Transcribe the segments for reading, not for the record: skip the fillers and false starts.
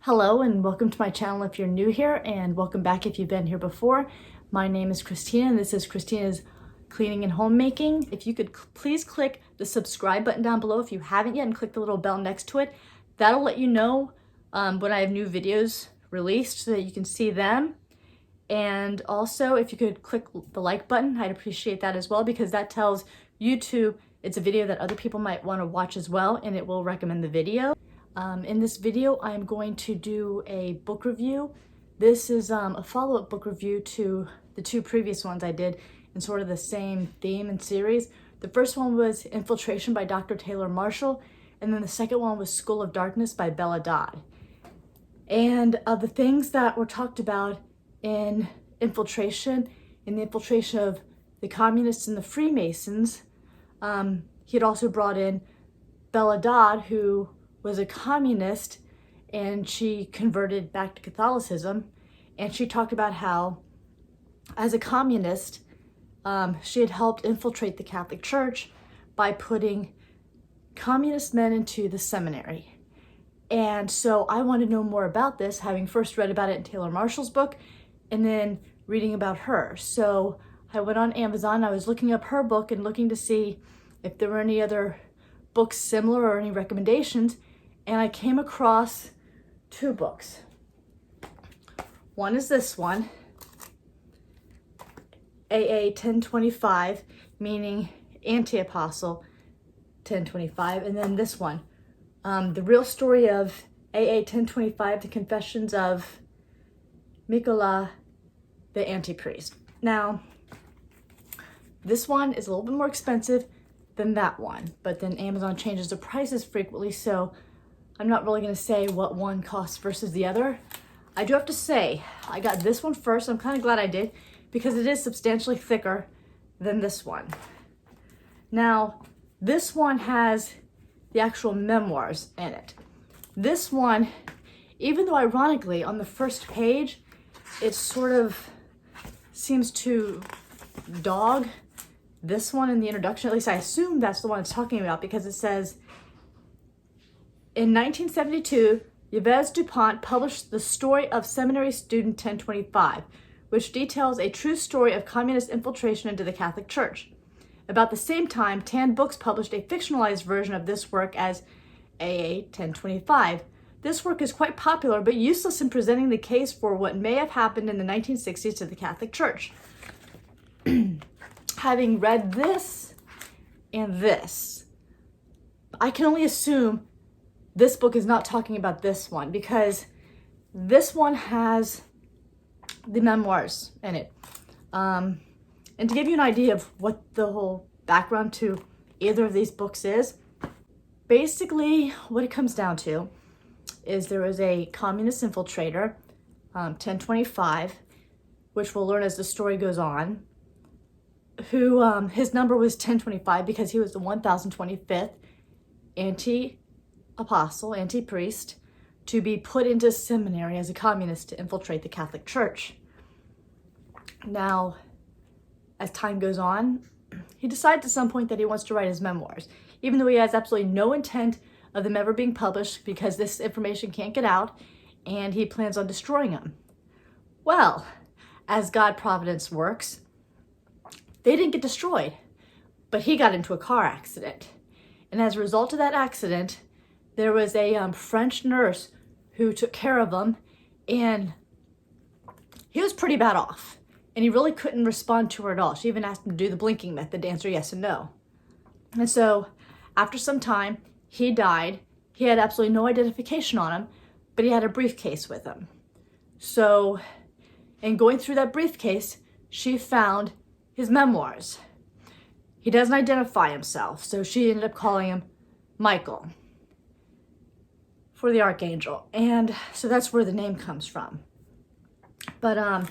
Hello and welcome to my channel if you're new here, and welcome back if you've been here before. My name is Christina and this is Christina's Cleaning and Homemaking. If you could please click the subscribe button down below if you haven't yet, and click the little bell next to it. That'll let you know when I have new videos released so that you can see them. And also if you could click the like button, I'd appreciate that as well, because that tells YouTube it's a video that other people might want to watch as well, and it will recommend the video. In this video, I'm going to do a book review. This is a follow-up book review to the two previous ones I did in sort of the same theme and series. The first one was Infiltration by Dr. Taylor Marshall, and then the second one was School of Darkness by Bella Dodd. And the things that were talked about in the infiltration of the communists and the Freemasons, he had also brought in Bella Dodd, who was a communist, and she converted back to Catholicism, and she talked about how as a communist she had helped infiltrate the Catholic Church by putting communist men into the seminary. And so I want to know more about this, having first read about it in Taylor Marshall's book and then reading about her. So I went on Amazon, I was looking up her book and looking to see if there were any other books similar or any recommendations, and I came across two books. One is this one, AA-1025, meaning Anti-Apostle 1025, and then this one, The Real Story of AA-1025, The Confessions of Mikala, the Antichrist. Now, this one is a little bit more expensive than that one, but then Amazon changes the prices frequently, so I'm not really going to say what one costs versus the other. I do have to say, I got this one first. I'm kind of glad I did, because it is substantially thicker than this one. Now, this one has the actual memoirs in it. This one, even though ironically on the first page, it sort of seems to dog this one in the introduction. At least I assume that's the one it's talking about, because it says, in 1972, Yves Dupont published The Story of Seminary Student 1025, which details a true story of communist infiltration into the Catholic Church. About the same time, Tan Books published a fictionalized version of this work as AA-1025. This work is quite popular, but useless in presenting the case for what may have happened in the 1960s to the Catholic Church. Having read this and this, I can only assume this book is not talking about this one, because this one has the memoirs in it. And to give you an idea of what the whole background to either of these books is, basically what it comes down to is there was a communist infiltrator, 1025, which we'll learn as the story goes on, who his number was 1025 because he was the 1025th anti-apostle, anti-priest, to be put into seminary as a communist to infiltrate the Catholic Church. Now, as time goes on, he decides at some point that he wants to write his memoirs, even though he has absolutely no intent of them ever being published, because this information can't get out, and he plans on destroying them. Well, as God providence works, they didn't get destroyed, but he got into a car accident. And as a result of that accident, there was a French nurse who took care of him, and he was pretty bad off. And he really couldn't respond to her at all. She even asked him to do the blinking method to answer yes and no. And so after some time, he died. He had absolutely no identification on him, but he had a briefcase with him. So in going through that briefcase, she found his memoirs. He doesn't identify himself, so she ended up calling him Michael for the archangel. And so that's where the name comes from. But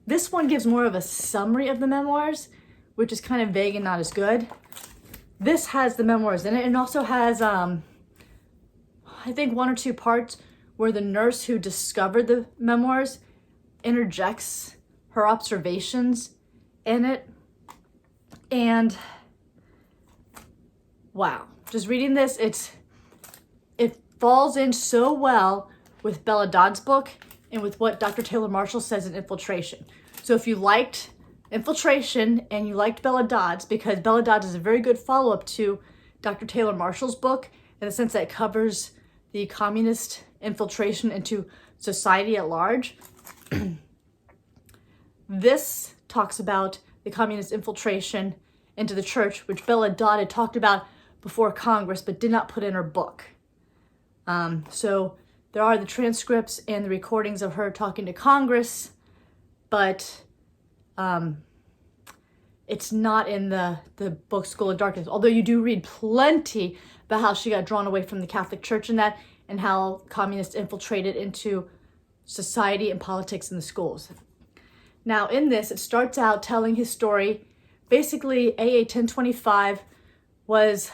this one gives more of a summary of the memoirs, which is kind of vague and not as good. This has the memoirs in it, and also has, I think, one or two parts where the nurse who discovered the memoirs interjects her observations in it. And wow, just reading this, it falls in so well with Bella Dodd's book and with what Dr. Taylor Marshall says in Infiltration. So if you liked Infiltration and you liked Bella Dodd's, because Bella Dodd's is a very good follow-up to Dr. Taylor Marshall's book in the sense that it covers the communist infiltration into society at large. This talks about the communist infiltration into the church, which Bella Dodd had talked about before Congress, but did not put in her book. So there are the transcripts and the recordings of her talking to Congress, but it's not in the book School of Darkness, although you do read plenty about how she got drawn away from the Catholic Church and that, and how communists infiltrated into society and politics in the schools. Now in this, it starts out telling his story. Basically, AA-1025 was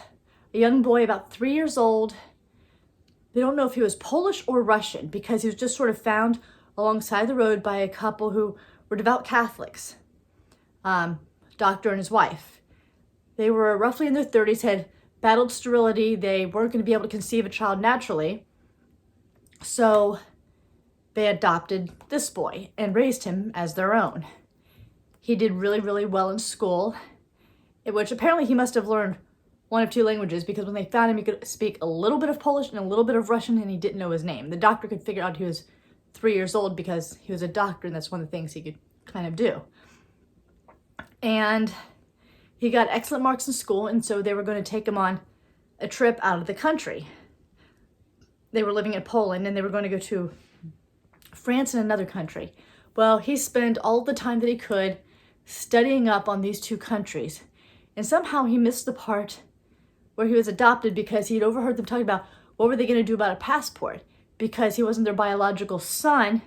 a young boy about 3 years old. They don't know if he was Polish or Russian because he was just sort of found alongside the road by a couple who were devout Catholics, doctor and his wife. They were roughly in their 30s, had battled sterility. They weren't going to be able to conceive a child naturally. So they adopted this boy and raised him as their own. He did really, really well in school, in which apparently he must have learned one of two languages, because when they found him, he could speak a little bit of Polish and a little bit of Russian, and he didn't know his name. The doctor could figure out he was 3 years old because he was a doctor, and that's one of the things he could kind of do. And he got excellent marks in school, and so they were going to take him on a trip out of the country. They were living in Poland, and they were going to go to France and another country. Well, he spent all the time that he could studying up on these two countries, and somehow he missed the part where he was adopted because he'd overheard them talking about what were they going to do about a passport, because he wasn't their biological son, and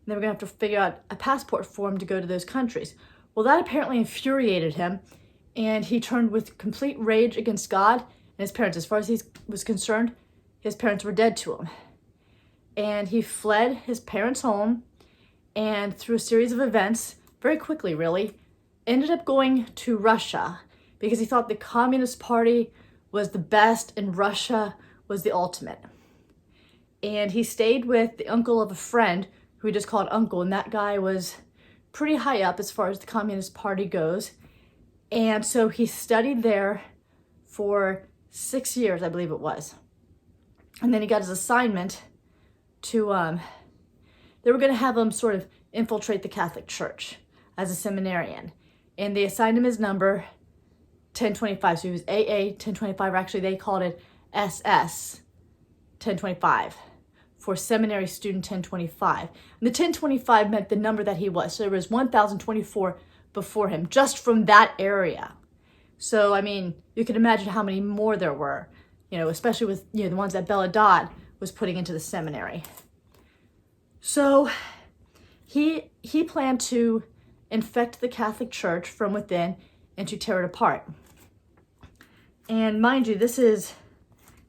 they were going to have to figure out a passport for him to go to those countries. Well, that apparently infuriated him, and he turned with complete rage against God and his parents. As far as he was concerned, his parents were dead to him. And he fled his parents' home, and through a series of events, very quickly really, ended up going to Russia because he thought the Communist Party was the best and Russia was the ultimate. And he stayed with the uncle of a friend who he just called uncle, and that guy was pretty high up as far as the Communist Party goes. And so he studied there for 6 years, I believe it was. And then he got his assignment to, they were going to have him sort of infiltrate the Catholic Church as a seminarian. And they assigned him his number, 1025. So he was AA-1025, or actually they called it SS-1025 for seminary student 1025. And the 1025 meant the number that he was. So there was 1,024 before him, just from that area. So, I mean, you can imagine how many more there were, you know, especially with, you know, the ones that Bella Dodd was putting into the seminary. So he planned to infect the Catholic Church from within and to tear it apart. And mind you, this is,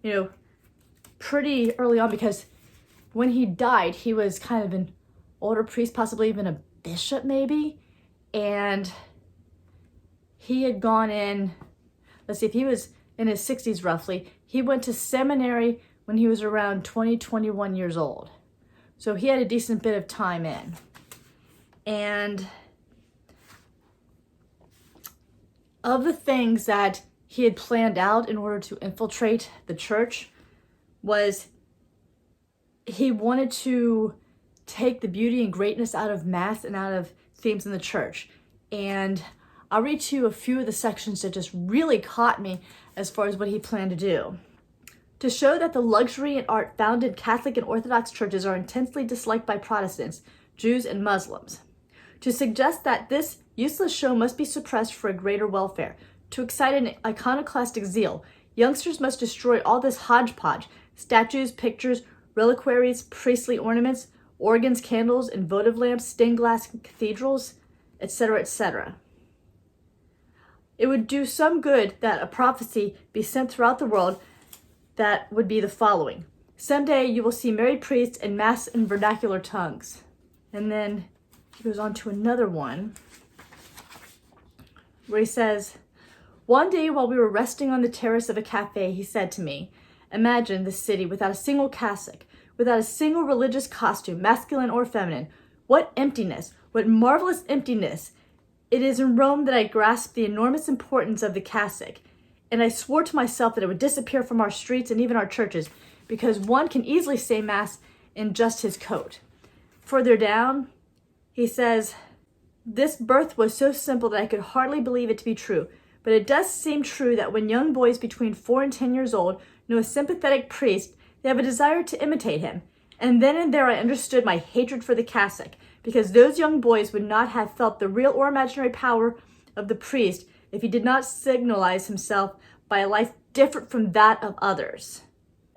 you know, pretty early on, because when he died, he was kind of an older priest, possibly even a bishop maybe. And he had gone in, let's see, if he was in his 60s roughly, he went to seminary when he was around 20, 21 years old. So he had a decent bit of time in. And of the things that he had planned out in order to infiltrate the church was he wanted to take the beauty and greatness out of Mass and out of themes in the church. And I'll read to you a few of the sections that just really caught me as far as what he planned to do. To show that the luxury and art found in Catholic and Orthodox churches are intensely disliked by Protestants, Jews, and Muslims. To suggest that this useless show must be suppressed for a greater welfare. To excite an iconoclastic zeal, youngsters must destroy all this hodgepodge, statues, pictures, reliquaries, priestly ornaments, organs, candles, and votive lamps, stained glass cathedrals, etc., etc. It would do some good that a prophecy be sent throughout the world that would be the following. Someday you will see married priests and Mass in vernacular tongues. And then he goes on to another one where he says, one day while we were resting on the terrace of a cafe, he said to me, imagine this city without a single cassock, without a single religious costume, masculine or feminine. What emptiness, what marvelous emptiness. It is in Rome that I grasped the enormous importance of the cassock, and I swore to myself that it would disappear from our streets and even our churches, because one can easily say Mass in just his coat. Further down, he says, this birth was so simple that I could hardly believe it to be true, but it does seem true that when young boys between 4 and 10 years old know a sympathetic priest, they have a desire to imitate him. And then and there I understood my hatred for the cassock, because those young boys would not have felt the real or imaginary power of the priest if he did not signalize himself by a life different from that of others.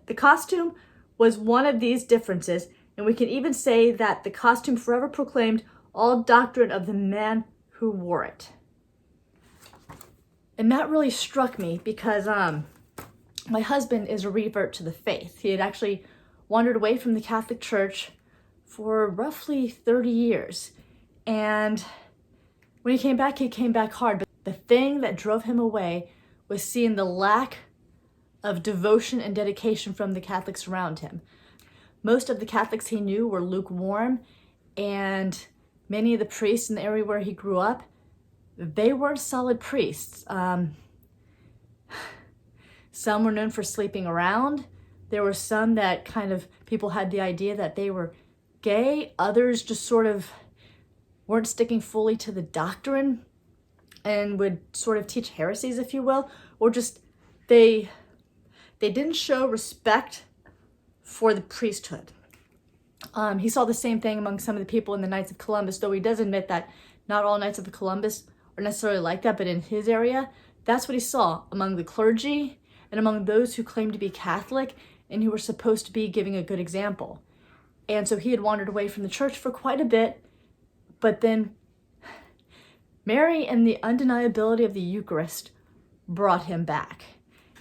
The costume was one of these differences, and we can even say that the costume forever proclaimed all doctrine of the man who wore it. And that really struck me because my husband is a revert to the faith. He had actually wandered away from the Catholic Church for roughly 30 years. And when he came back hard. But the thing that drove him away was seeing the lack of devotion and dedication from the Catholics around him. Most of the Catholics he knew were lukewarm, and many of the priests in the area where he grew up, they weren't solid priests. Some were known for sleeping around. There were some that kind of, people had the idea that they were gay. Others just sort of weren't sticking fully to the doctrine and would sort of teach heresies, if you will, or just they didn't show respect for the priesthood. He saw the same thing among some of the people in the Knights of Columbus, though he does admit that not all Knights of Columbus are necessarily like that, but in his area, that's what he saw among the clergy and among those who claimed to be Catholic and who were supposed to be giving a good example. And so he had wandered away from the church for quite a bit, but then Mary and the undeniability of the Eucharist brought him back.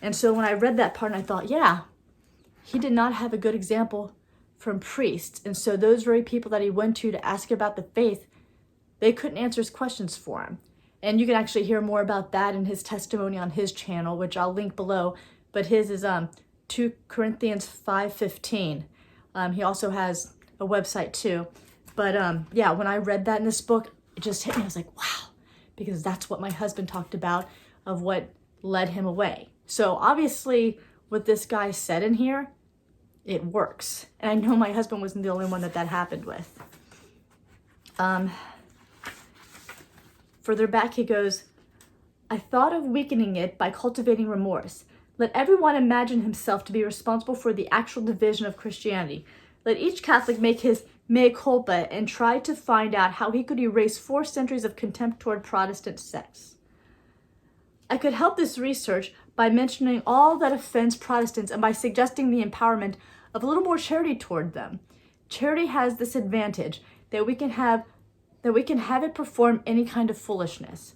And so when I read that part, I thought, yeah, he did not have a good example from priests. And so those very people that he went to ask about the faith, they couldn't answer his questions for him. And you can actually hear more about that in his testimony on his channel, which I'll link below. But his is 2 Corinthians 5:15. He also has a website too. But yeah, when I read that in this book, it just hit me. I was like, wow, because that's what my husband talked about of what led him away. So obviously what this guy said in here, it works. And I know my husband wasn't the only one that happened with. Further back he goes, I thought of weakening it by cultivating remorse. Let everyone imagine himself to be responsible for the actual division of Christianity. Let each Catholic make his mea culpa and try to find out how he could erase 4 centuries of contempt toward Protestant sects. I could help this research by mentioning all that offends Protestants and by suggesting the empowerment of a little more charity toward them. Charity has this advantage that we can have it perform any kind of foolishness.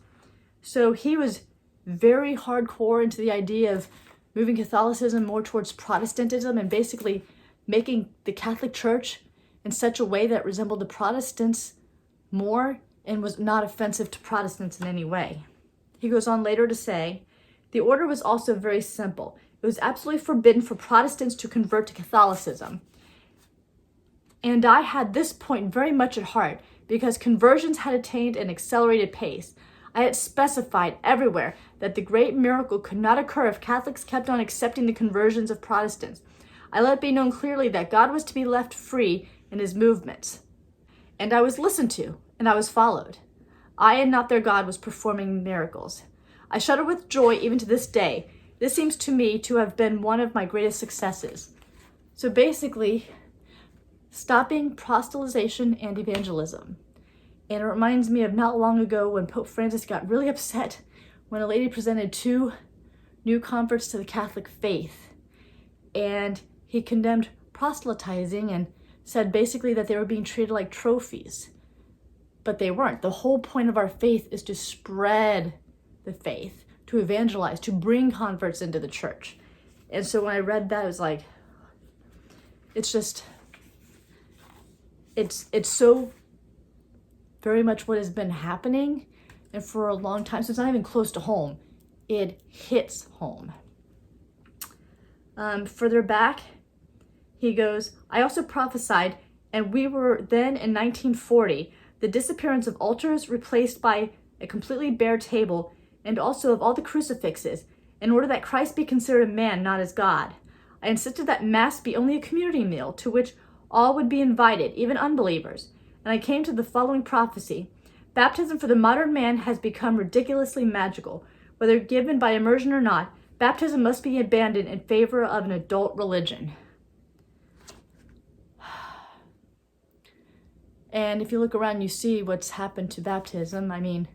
So he was very hardcore into the idea of moving Catholicism more towards Protestantism and basically making the Catholic Church in such a way that resembled the Protestants more and was not offensive to Protestants in any way. He goes on later to say, the order was also very simple. It was absolutely forbidden for Protestants to convert to Catholicism. And I had this point very much at heart because conversions had attained an accelerated pace. I had specified everywhere that the great miracle could not occur if Catholics kept on accepting the conversions of Protestants. I let it be known clearly that God was to be left free in his movements. And I was listened to, and I was followed. I and not their God was performing miracles. I shudder with joy even to this day. This seems to me to have been one of my greatest successes. So basically, stopping proselytization and evangelism. And it reminds me of not long ago when Pope Francis got really upset when a lady presented 2 new converts to the Catholic faith. And he condemned proselytizing and said basically that they were being treated like trophies. But they weren't. The whole point of our faith is to spread the faith, to evangelize, to bring converts into the church. And so when I read that, it was like, it's so very much what has been happening, and for a long time, so it's not even close to home. It hits home. Further back, he goes, I also prophesied, and we were then in 1940, the disappearance of altars replaced by a completely bare table, and also of all the crucifixes, in order that Christ be considered a man, not as God. I insisted that Mass be only a community meal to which all would be invited, even unbelievers. And I came to the following prophecy. Baptism for the modern man has become ridiculously magical. Whether given by immersion or not, baptism must be abandoned in favor of an adult religion. And if you look around, you see what's happened to baptism. I mean,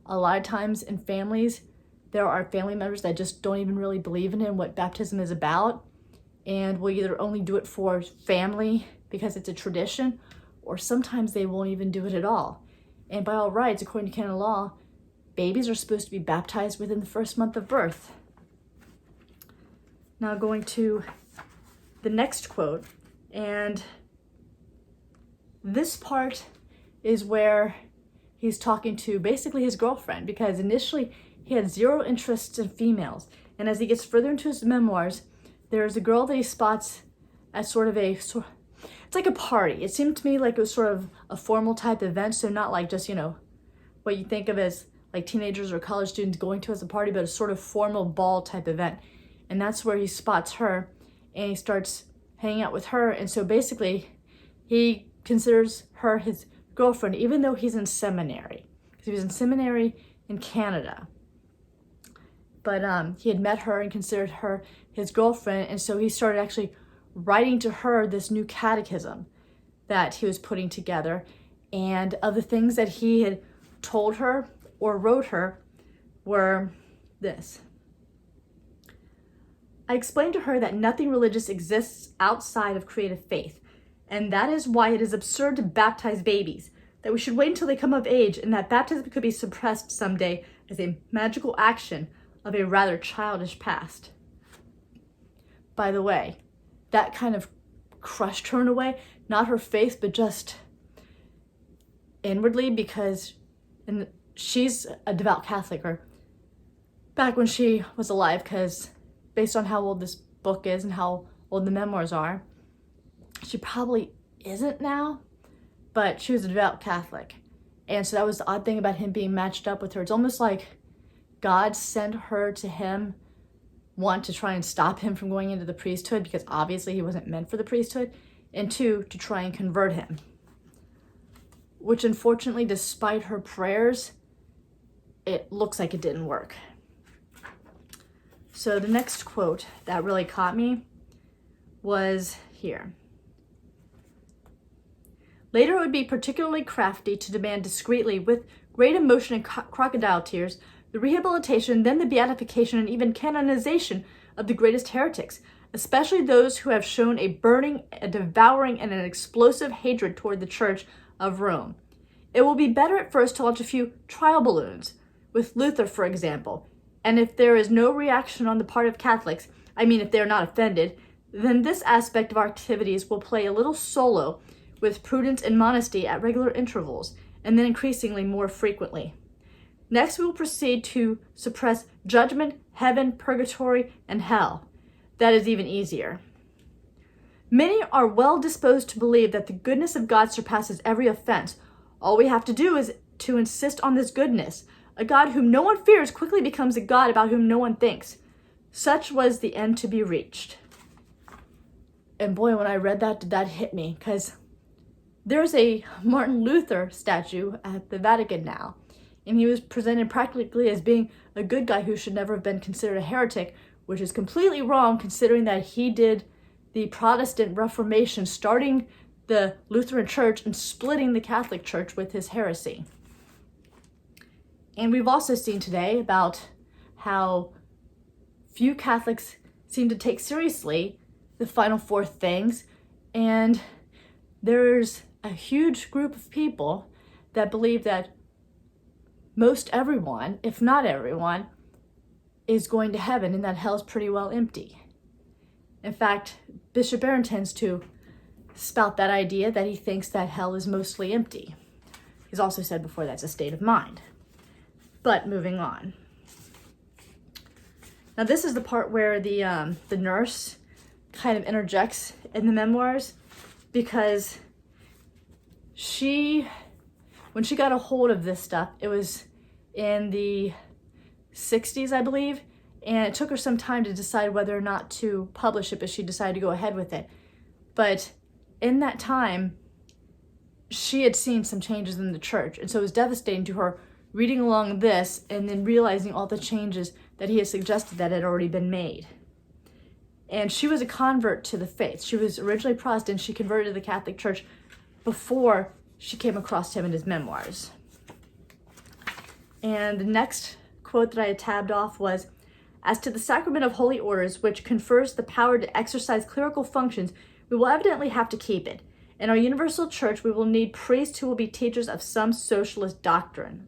a lot of times in families, there are family members that just don't even really believe in it and what baptism is about, and will either only do it for family because it's a tradition, or sometimes they won't even do it at all. And by all rights, according to canon law, babies are supposed to be baptized within the first month of birth. Now going to the next quote, and this part is where he's talking to basically his girlfriend, because initially he had zero interest in females. And as he gets further into his memoirs, there's a girl that he spots at it's like a party. It seemed to me like it was sort of a formal type event, so not like just, what you think of as like teenagers or college students going to as a party, but a sort of formal ball type event. And that's where he spots her, and he starts hanging out with her. And so basically, he considers her his girlfriend, even though he's in seminary, because he was in seminary in Canada. But he had met her and considered her his girlfriend, and so he started actually writing to her this new catechism that he was putting together. And of the things that he had told her or wrote her were this. I explained to her that nothing religious exists outside of creative faith, and that is why it is absurd to baptize babies, that we should wait until they come of age, and that baptism could be suppressed someday as a magical action of a rather childish past. By the way, that kind of crushed her in a way, not her faith, but just inwardly, because she's a devout Catholic, or back when she was alive, because based on how old this book is and how old the memoirs are, she probably isn't now, but she was a devout Catholic. And so that was the odd thing about him being matched up with her. It's almost like God sent her to him, one, to try and stop him from going into the priesthood, because obviously he wasn't meant for the priesthood, and two, to try and convert him. Which unfortunately, despite her prayers, it looks like it didn't work. So the next quote that really caught me was here. Later, it would be particularly crafty to demand discreetly, with great emotion and crocodile tears, the rehabilitation, then the beatification, and even canonization of the greatest heretics, especially those who have shown a burning, a devouring, and an explosive hatred toward the Church of Rome. It will be better at first to launch a few trial balloons, with Luther, for example, and if there is no reaction on the part of Catholics, if they are not offended, then this aspect of our activities will play a little solo with prudence and modesty at regular intervals, and then increasingly more frequently. Next, we will proceed to suppress judgment, heaven, purgatory, and hell. That is even easier. Many are well disposed to believe that the goodness of God surpasses every offense. All we have to do is to insist on this goodness. A God whom no one fears quickly becomes a God about whom no one thinks. Such was the end to be reached. And boy, when I read that, that hit me, because there's a Martin Luther statue at the Vatican now, and he was presented practically as being a good guy who should never have been considered a heretic, which is completely wrong considering that he did the Protestant Reformation, starting the Lutheran Church and splitting the Catholic Church with his heresy. And we've also seen today about how few Catholics seem to take seriously the final four things, and there's a huge group of people that believe that most everyone, if not everyone, is going to heaven, and that hell's pretty well empty. In fact, Bishop Barron tends to spout that idea that he thinks that hell is mostly empty. He's also said before that's a state of mind. But moving on. Now this is the part where the nurse kind of interjects in the memoirs, because when she got a hold of this stuff, it was in the 60s, I believe, and it took her some time to decide whether or not to publish it, but she decided to go ahead with it. But in that time, she had seen some changes in the church, and so it was devastating to her reading along this and then realizing all the changes that he had suggested that had already been made. And she was a convert to the faith. She was originally Protestant. She converted to the Catholic Church before she came across him in his memoirs. And the next quote that I had tabbed off was, "As to the sacrament of holy orders, which confers the power to exercise clerical functions, we will evidently have to keep it. In our universal church, we will need priests who will be teachers of some socialist doctrine.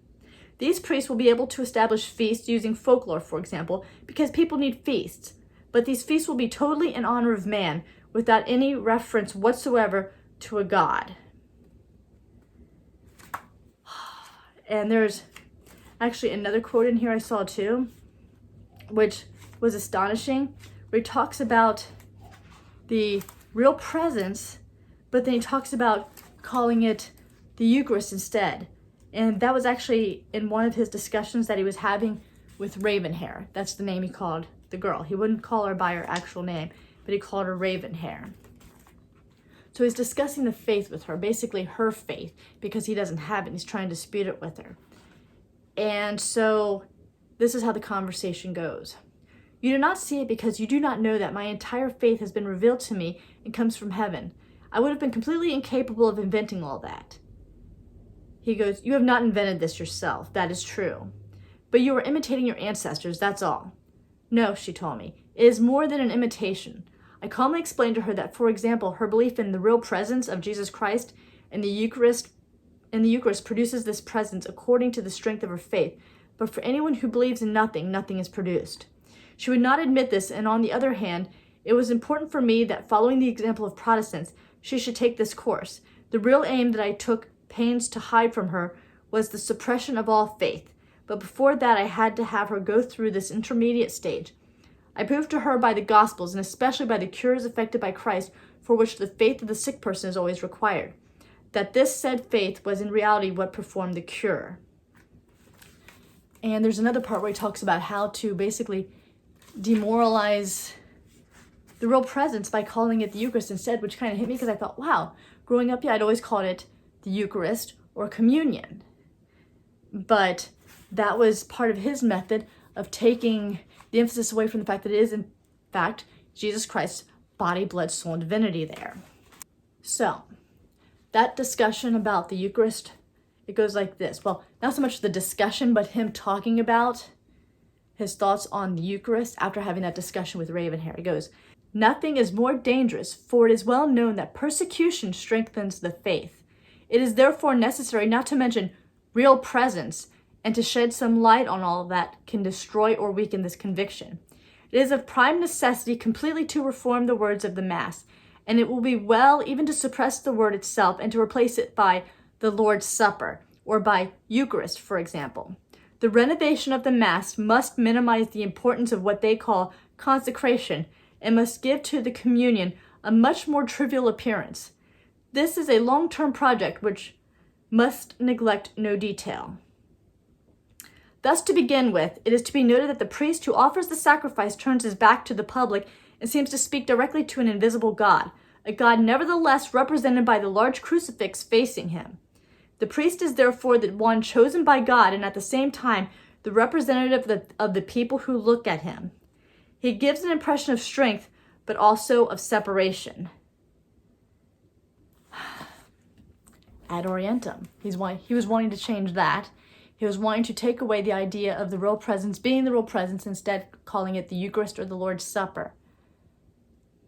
These priests will be able to establish feasts using folklore, for example, because people need feasts. But these feasts will be totally in honor of man, without any reference whatsoever to a god." And there's actually another quote in here I saw too, which was astonishing, where he talks about the real presence, but then he talks about calling it the Eucharist instead. And that was actually in one of his discussions that he was having with Ravenhair. That's the name he called the girl. He wouldn't call her by her actual name, but he called her Ravenhair. So he's discussing the faith with her, basically her faith, because he doesn't have it. He's trying to dispute it with her. And so this is how the conversation goes. "You do not see it because you do not know that my entire faith has been revealed to me and comes from heaven. I would have been completely incapable of inventing all that." He goes, "You have not invented this yourself. That is true. But you are imitating your ancestors, that's all." "No," she told me, "it is more than an imitation." I calmly explained to her that, for example, her belief in the real presence of Jesus Christ in the Eucharist produces this presence according to the strength of her faith. But for anyone who believes in nothing, nothing is produced. She would not admit this, and on the other hand, it was important for me that, following the example of Protestants, she should take this course. The real aim that I took pains to hide from her was the suppression of all faith. But before that, I had to have her go through this intermediate stage. I proved to her by the Gospels, and especially by the cures effected by Christ, for which the faith of the sick person is always required, that this said faith was in reality what performed the cure. And there's another part where he talks about how to basically demoralize the real presence by calling it the Eucharist instead, which kind of hit me because I thought, wow, growing up, I'd always called it the Eucharist or communion. But that was part of his method of taking the emphasis away from the fact that it is, in fact, Jesus Christ's body, blood, soul, and divinity there. So, that discussion about the Eucharist, it goes like this. Well, not so much the discussion, but him talking about his thoughts on the Eucharist after having that discussion with Ravenhair. He goes, "Nothing is more dangerous, for it is well known that persecution strengthens the faith. It is therefore necessary not to mention real presence and to shed some light on all that can destroy or weaken this conviction. It is of prime necessity completely to reform the words of the Mass, and it will be well even to suppress the word itself and to replace it by the Lord's Supper, or by Eucharist, for example. The renovation of the Mass must minimize the importance of what they call consecration and must give to the communion a much more trivial appearance. This is a long-term project which must neglect no detail. Thus, to begin with, it is to be noted that the priest who offers the sacrifice turns his back to the public and seems to speak directly to an invisible God, a God nevertheless represented by the large crucifix facing him. The priest is therefore the one chosen by God and at the same time the representative of the people who look at him. He gives an impression of strength, but also of separation." Ad orientem. He was wanting to change that. He was wanting to take away the idea of the real presence being the real presence, instead calling it the Eucharist or the Lord's Supper.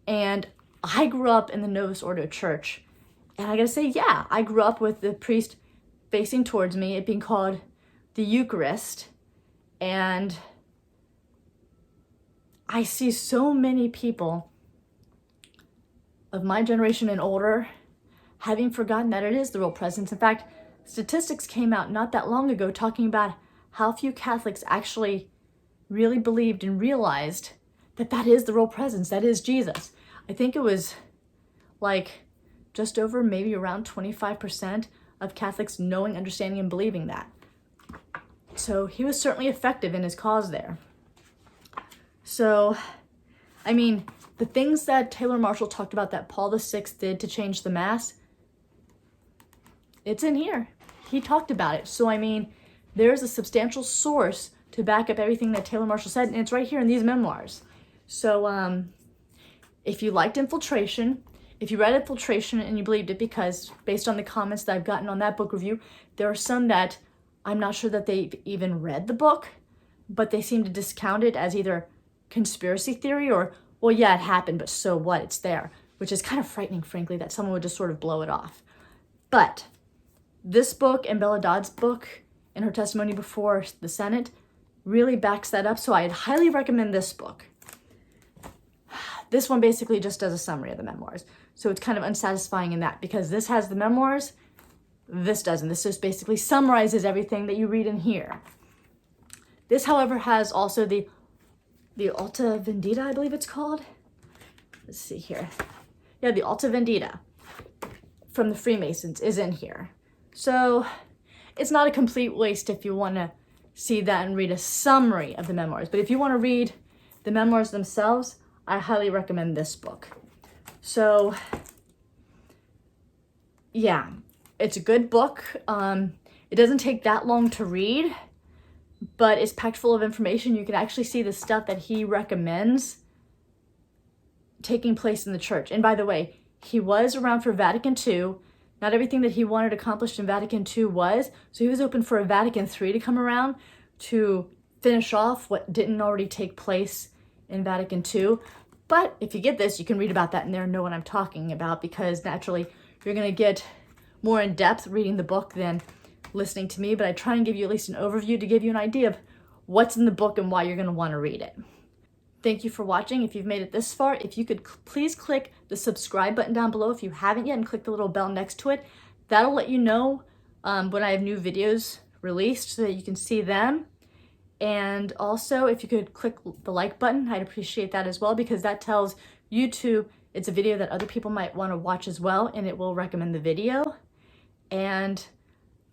And I grew up in the Novus Ordo Church. And I gotta say, yeah, I grew up with the priest facing towards me, it being called the Eucharist. And I see so many people of my generation and older having forgotten that it is the real presence. In fact, statistics came out not that long ago talking about how few Catholics actually really believed and realized that that is the real presence, that is Jesus. I think it was like just over, maybe around 25% of Catholics knowing, understanding, and believing that. So he was certainly effective in his cause there. So, I mean, the things that Taylor Marshall talked about that Paul VI did to change the Mass, it's in here. He talked about it. So, I mean, there's a substantial source to back up everything that Taylor Marshall said, and it's right here in these memoirs. So, if you liked Infiltration, if you read Infiltration and you believed it, because based on the comments that I've gotten on that book review, there are some that I'm not sure that they've even read the book, but they seem to discount it as either conspiracy theory or, well, yeah, it happened, but so what? It's there, which is kind of frightening, frankly, that someone would just sort of blow it off. But this book and Bella Dodd's book and her testimony before the Senate really backs that up, so I'd highly recommend this book. This one basically just does a summary of the memoirs, so it's kind of unsatisfying in that, because this has the memoirs, this doesn't. This just basically summarizes everything that you read in here. This, however, has also the Alta Vendita, I believe it's called. Let's see here. Yeah, the Alta Vendita from the Freemasons is in here. So it's not a complete waste if you want to see that and read a summary of the memoirs. But if you want to read the memoirs themselves, I highly recommend this book. So, yeah, it's a good book. It doesn't take that long to read, but it's packed full of information. You can actually see the stuff that he recommends taking place in the church. And by the way, he was around for Vatican II. Not everything that he wanted accomplished in Vatican II was. So he was open for a Vatican III to come around to finish off what didn't already take place in Vatican II. But if you get this, you can read about that in there and know what I'm talking about, because naturally you're going to get more in depth reading the book than listening to me. But I try and give you at least an overview to give you an idea of what's in the book and why you're going to want to read it. Thank you for watching. If you've made it this far, if you could please click the subscribe button down below if you haven't yet, and click the little bell next to it. That'll let you know when I have new videos released so that you can see them. And also, if you could click the like button, I'd appreciate that as well, because that tells YouTube it's a video that other people might want to watch as well, and it will recommend the video. And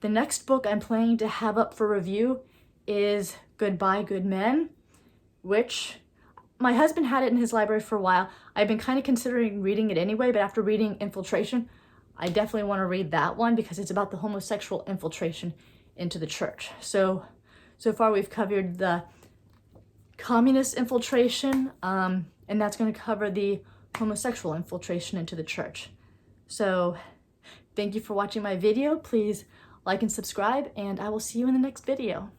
the next book I'm planning to have up for review is Goodbye, Good Men, which my husband had it in his library for a while. I've been kind of considering reading it anyway, but after reading Infiltration, I definitely want to read that one, because it's about the homosexual infiltration into the church. So far we've covered the communist infiltration, and that's going to cover the homosexual infiltration into the church. So thank you for watching my video. Please like and subscribe, and I will see you in the next video.